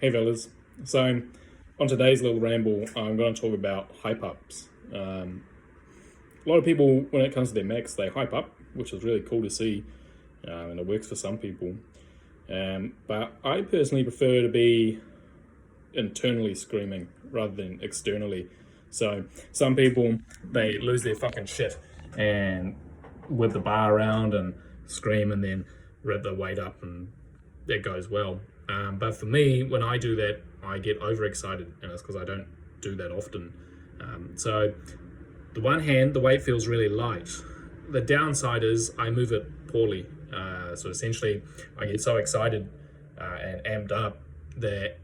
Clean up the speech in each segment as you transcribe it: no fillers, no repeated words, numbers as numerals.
Hey fellas, so on today's little ramble, I'm going to talk about hype ups. A lot of people, when it comes to their Macs, they hype up, which is really cool to see, and it works for some people. But I personally prefer to be internally screaming rather than externally. So some people, they lose their fucking shit and whip the bar around and scream and then rip the weight up, and that goes well. But for me, when I do that, I get overexcited, and it's because I don't do that often. So the one hand, the weight feels really light. The downside is I move it poorly. So essentially, I get so excited and amped up that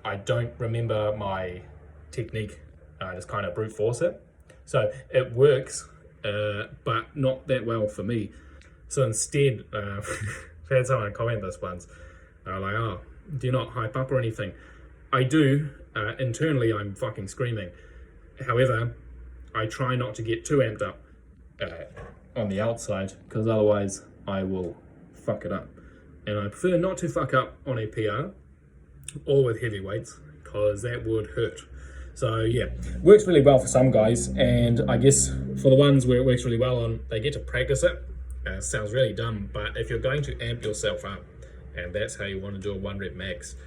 I don't remember my technique. I just kind of brute force it. So it works, but not that well for me. So instead, I've had someone comment this once. They're like, oh, do you not hype up or anything? I do. Internally, I'm fucking screaming. However, I try not to get too amped up on the outside, because otherwise I will fuck it up. And I prefer not to fuck up on a PR or with heavy weights, because that would hurt. So yeah, works really well for some guys, and I guess for the ones where it works really well on, they get to practice it. Sounds really dumb, but if you're going to amp yourself up, and that's how you want to do a 1 rep max,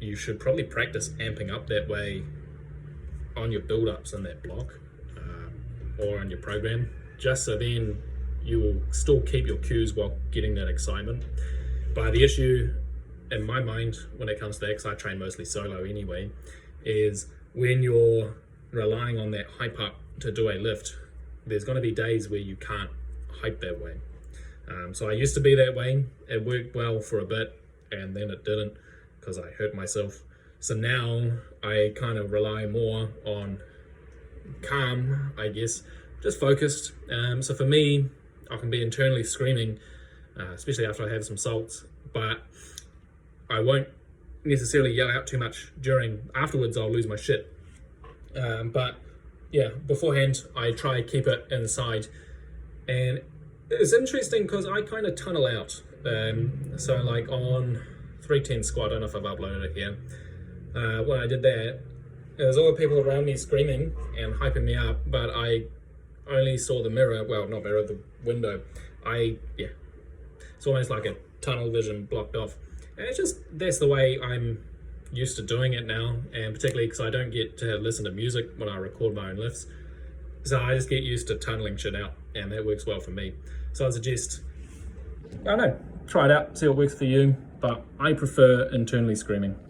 you should probably practice amping up that way on your build-ups in that block or on your program, just so then you will still keep your cues while getting that excitement. But the issue in my mind when it comes to that, because I train mostly solo anyway, is when you're relying on that hype up to do a lift, there's going to be days where you can't hype that way. So I used to be that way. It worked well for a bit, and then it didn't because I hurt myself. So now I kind of rely more on calm, I guess, just focused. So for me, I can be internally screaming, especially after I have some salts, but I won't necessarily yell out too much afterwards. I'll lose my shit. But yeah, beforehand, I try to keep it inside. And it's interesting because I kind of tunnel out. So like on 310 squat, I don't know if I've uploaded it here. When I did that, there was all the people around me screaming and hyping me up, but I only saw the mirror, well, not mirror, the window. It's almost like a tunnel vision blocked off. And it's just, that's the way I'm used to doing it now, and particularly because I don't get to listen to music when I record my own lifts. So I just get used to tunneling shit out, and that works well for me. So I suggest, I don't know, try it out, see what works for you, but I prefer internally screaming.